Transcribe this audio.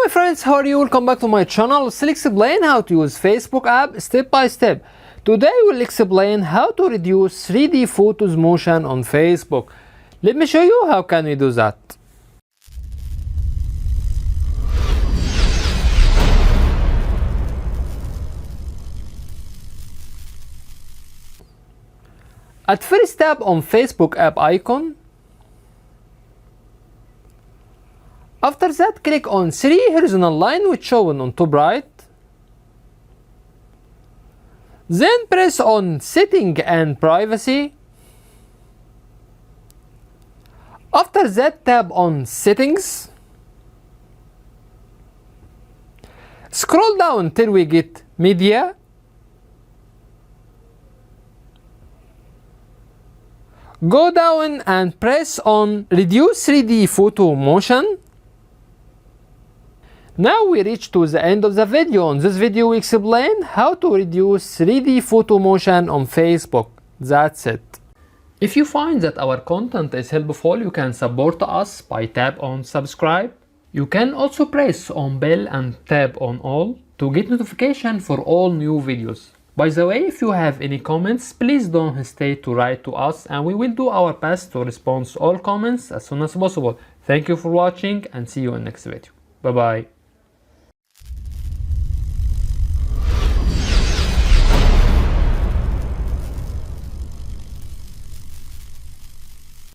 my friends, how are you? Welcome back to my channel. Let's explain how to use Facebook app step by step. Today we'll explain how to reduce 3D photos motion on Facebook. Let me show you how can we do that. At first, tap on Facebook app icon. After that, click on 3 horizontal line which shown on top right. Then press on Setting and Privacy. After that, tap on Settings. Scroll down till we get Media. Go down and press on Reduce 3D Photo Motion. Now we reach to the end of the video. In this video we explain how to reduce 3D photo motion on Facebook. That's it. If you find that our content is helpful, you can support us by tap on subscribe. You can also press on bell and tap on all to get notification for all new videos. By the way, if you have any comments, please don't hesitate to write to us and we will do our best to respond to all comments as soon as possible. Thank you for watching and see you in next video. Bye bye.